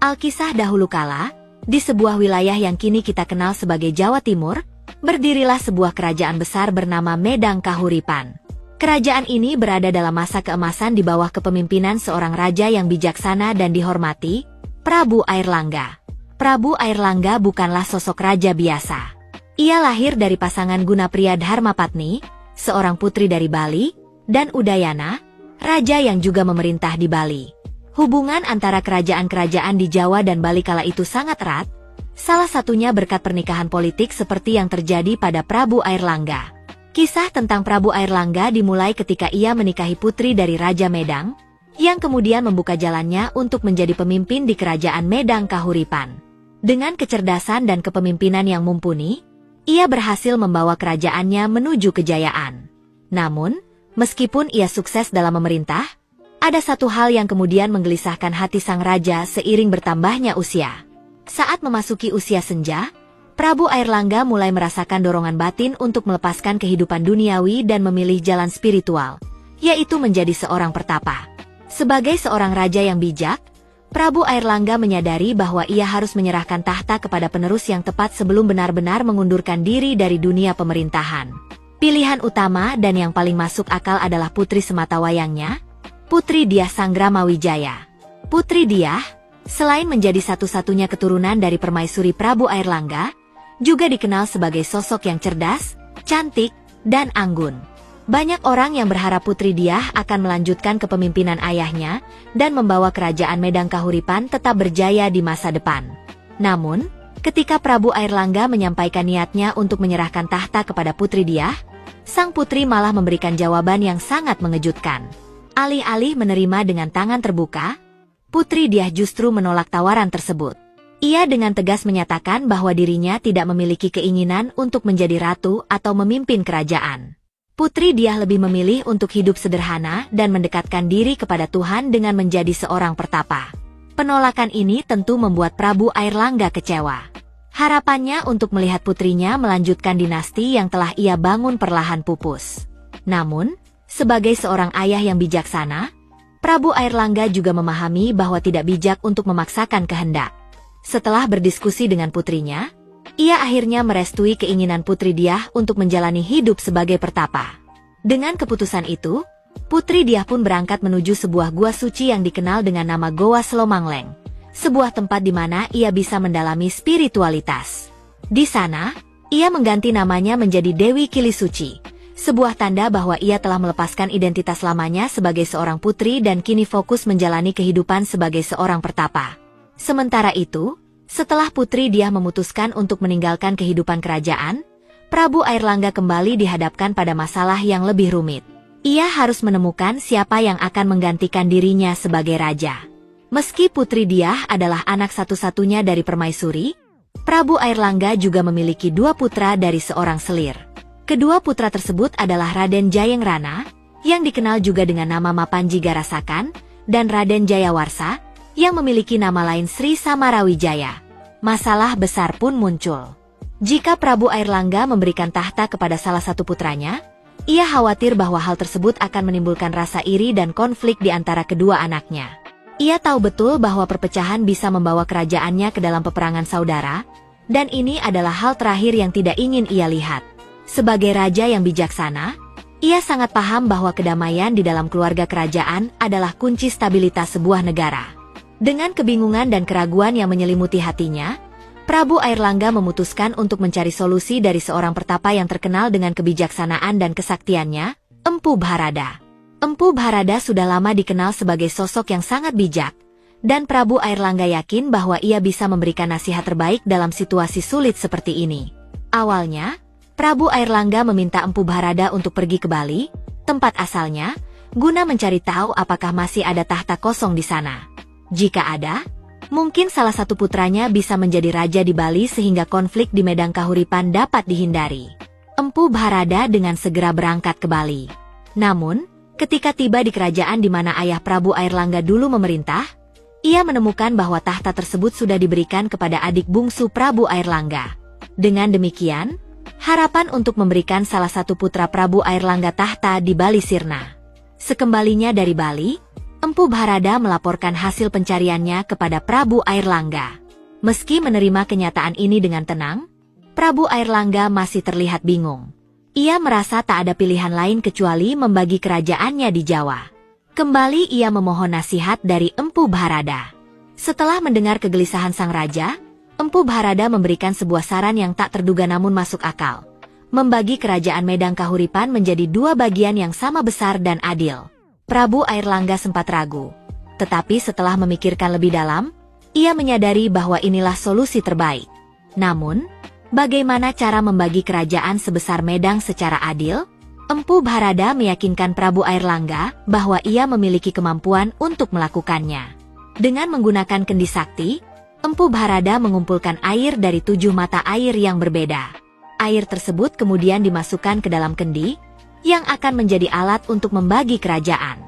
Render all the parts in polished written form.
Alkisah dahulu kala, di sebuah wilayah yang kini kita kenal sebagai Jawa Timur, berdirilah sebuah kerajaan besar bernama Medang Kahuripan. Kerajaan ini berada dalam masa keemasan di bawah kepemimpinan seorang raja yang bijaksana dan dihormati, Prabu Airlangga. Prabu Airlangga bukanlah sosok raja biasa. Ia lahir dari pasangan Gunapriya Dharmapatni, seorang putri dari Bali, dan Udayana, raja yang juga memerintah di Bali. Hubungan antara kerajaan-kerajaan di Jawa dan Bali kala itu sangat erat, salah satunya berkat pernikahan politik seperti yang terjadi pada Prabu Airlangga. Kisah tentang Prabu Airlangga dimulai ketika ia menikahi putri dari Raja Medang, yang kemudian membuka jalannya untuk menjadi pemimpin di kerajaan Medang Kahuripan. Dengan kecerdasan dan kepemimpinan yang mumpuni, ia berhasil membawa kerajaannya menuju kejayaan. Namun, meskipun ia sukses dalam memerintah, ada satu hal yang kemudian menggelisahkan hati sang raja seiring bertambahnya usia. Saat memasuki usia senja, Prabu Airlangga mulai merasakan dorongan batin untuk melepaskan kehidupan duniawi dan memilih jalan spiritual, yaitu menjadi seorang pertapa. Sebagai seorang raja yang bijak, Prabu Airlangga menyadari bahwa ia harus menyerahkan tahta kepada penerus yang tepat sebelum benar-benar mengundurkan diri dari dunia pemerintahan. Pilihan utama dan yang paling masuk akal adalah putri sematawayangnya, Putri Dyah Sanggramawijaya. Putri Dyah, selain menjadi satu-satunya keturunan dari permaisuri Prabu Airlangga, juga dikenal sebagai sosok yang cerdas, cantik, dan anggun. Banyak orang yang berharap Putri Dyah akan melanjutkan kepemimpinan ayahnya dan membawa kerajaan Medang Kahuripan tetap berjaya di masa depan. Namun, ketika Prabu Airlangga menyampaikan niatnya untuk menyerahkan tahta kepada Putri Dyah, sang putri malah memberikan jawaban yang sangat mengejutkan. Alih-alih menerima dengan tangan terbuka, Putri Dyah justru menolak tawaran tersebut. Ia dengan tegas menyatakan bahwa dirinya tidak memiliki keinginan untuk menjadi ratu atau memimpin kerajaan. Putri Dyah lebih memilih untuk hidup sederhana dan mendekatkan diri kepada Tuhan dengan menjadi seorang pertapa. Penolakan ini tentu membuat Prabu Airlangga kecewa. Harapannya untuk melihat putrinya melanjutkan dinasti yang telah ia bangun perlahan pupus. Namun, sebagai seorang ayah yang bijaksana, Prabu Airlangga juga memahami bahwa tidak bijak untuk memaksakan kehendak. Setelah berdiskusi dengan putrinya, ia akhirnya merestui keinginan Putri Dyah untuk menjalani hidup sebagai pertapa. Dengan keputusan itu, Putri Dyah pun berangkat menuju sebuah gua suci yang dikenal dengan nama Goa Selomangleng, sebuah tempat di mana ia bisa mendalami spiritualitas. Di sana, ia mengganti namanya menjadi Dewi Kili Suci, sebuah tanda bahwa ia telah melepaskan identitas lamanya sebagai seorang putri dan kini fokus menjalani kehidupan sebagai seorang pertapa. Sementara itu, setelah Putri Dyah memutuskan untuk meninggalkan kehidupan kerajaan, Prabu Airlangga kembali dihadapkan pada masalah yang lebih rumit. Ia harus menemukan siapa yang akan menggantikan dirinya sebagai raja. Meski Putri Dyah adalah anak satu-satunya dari permaisuri, Prabu Airlangga juga memiliki dua putra dari seorang selir. Kedua putra tersebut adalah Raden Jayengrana, yang dikenal juga dengan nama Mapanji Garasakan, dan Raden Jayawarsa, yang memiliki nama lain Sri Samarawijaya. Masalah besar pun muncul. Jika Prabu Airlangga memberikan tahta kepada salah satu putranya, ia khawatir bahwa hal tersebut akan menimbulkan rasa iri dan konflik di antara kedua anaknya. Ia tahu betul bahwa perpecahan bisa membawa kerajaannya ke dalam peperangan saudara, dan ini adalah hal terakhir yang tidak ingin ia lihat. Sebagai raja yang bijaksana, ia sangat paham bahwa kedamaian di dalam keluarga kerajaan adalah kunci stabilitas sebuah negara. Dengan kebingungan dan keraguan yang menyelimuti hatinya, Prabu Airlangga memutuskan untuk mencari solusi dari seorang pertapa yang terkenal dengan kebijaksanaan dan kesaktiannya, Empu Bharada. Empu Bharada sudah lama dikenal sebagai sosok yang sangat bijak, dan Prabu Airlangga yakin bahwa ia bisa memberikan nasihat terbaik dalam situasi sulit seperti ini. Awalnya, Prabu Airlangga meminta Empu Bharada untuk pergi ke Bali, tempat asalnya, guna mencari tahu apakah masih ada tahta kosong di sana. Jika ada, mungkin salah satu putranya bisa menjadi raja di Bali sehingga konflik di Medang Kahuripan dapat dihindari. Empu Bharada dengan segera berangkat ke Bali. Namun, ketika tiba di kerajaan di mana ayah Prabu Airlangga dulu memerintah, ia menemukan bahwa tahta tersebut sudah diberikan kepada adik bungsu Prabu Airlangga. Dengan demikian, harapan untuk memberikan salah satu putra Prabu Airlangga tahta di Bali sirna. Sekembalinya dari Bali, Empu Bharada melaporkan hasil pencariannya kepada Prabu Airlangga. Meski menerima kenyataan ini dengan tenang, Prabu Airlangga masih terlihat bingung. Ia merasa tak ada pilihan lain kecuali membagi kerajaannya di Jawa. Kembali ia memohon nasihat dari Empu Bharada. Setelah mendengar kegelisahan sang raja, Empu Bharada memberikan sebuah saran yang tak terduga namun masuk akal. Membagi kerajaan Medang Kahuripan menjadi dua bagian yang sama besar dan adil. Prabu Airlangga sempat ragu. Tetapi setelah memikirkan lebih dalam, ia menyadari bahwa inilah solusi terbaik. Namun, bagaimana cara membagi kerajaan sebesar Medang secara adil? Empu Bharada meyakinkan Prabu Airlangga bahwa ia memiliki kemampuan untuk melakukannya. Dengan menggunakan kendi sakti, Empu Bharada mengumpulkan air dari 7 mata air yang berbeda. Air tersebut kemudian dimasukkan ke dalam kendi, yang akan menjadi alat untuk membagi kerajaan.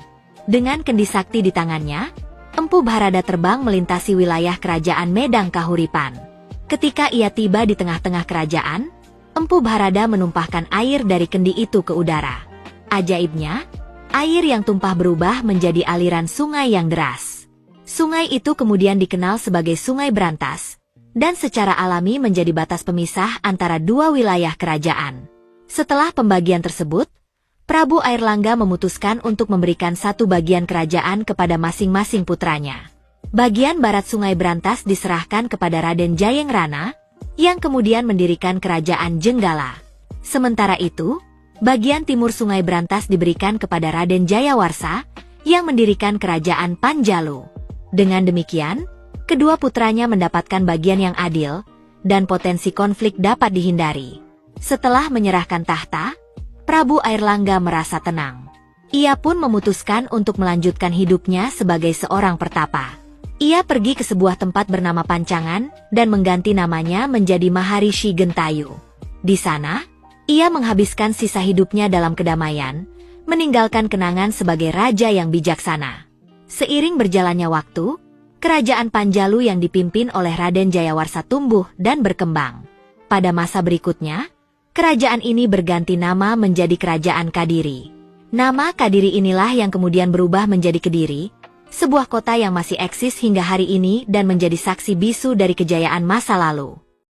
Dengan kendi sakti di tangannya, Empu Bharada terbang melintasi wilayah kerajaan Medang Kahuripan. Ketika ia tiba di tengah-tengah kerajaan, Empu Bharada menumpahkan air dari kendi itu ke udara. Ajaibnya, air yang tumpah berubah menjadi aliran sungai yang deras. Sungai itu kemudian dikenal sebagai Sungai Brantas, dan secara alami menjadi batas pemisah antara dua wilayah kerajaan. Setelah pembagian tersebut, Prabu Airlangga memutuskan untuk memberikan satu bagian kerajaan kepada masing-masing putranya. Bagian barat Sungai Brantas diserahkan kepada Raden Jayengrana, yang kemudian mendirikan kerajaan Jenggala. Sementara itu, bagian timur Sungai Brantas diberikan kepada Raden Jayawarsa, yang mendirikan kerajaan Panjalu. Dengan demikian, kedua putranya mendapatkan bagian yang adil, dan potensi konflik dapat dihindari. Setelah menyerahkan tahta, Prabu Airlangga merasa tenang. Ia pun memutuskan untuk melanjutkan hidupnya sebagai seorang pertapa. Ia pergi ke sebuah tempat bernama Pancangan, dan mengganti namanya menjadi Maharishi Gentayu. Di sana, ia menghabiskan sisa hidupnya dalam kedamaian, meninggalkan kenangan sebagai raja yang bijaksana. Seiring berjalannya waktu, kerajaan Panjalu yang dipimpin oleh Raden Jayawarsa tumbuh dan berkembang. Pada masa berikutnya, kerajaan ini berganti nama menjadi Kerajaan Kadiri. Nama Kadiri inilah yang kemudian berubah menjadi Kediri, sebuah kota yang masih eksis hingga hari ini dan menjadi saksi bisu dari kejayaan masa lalu.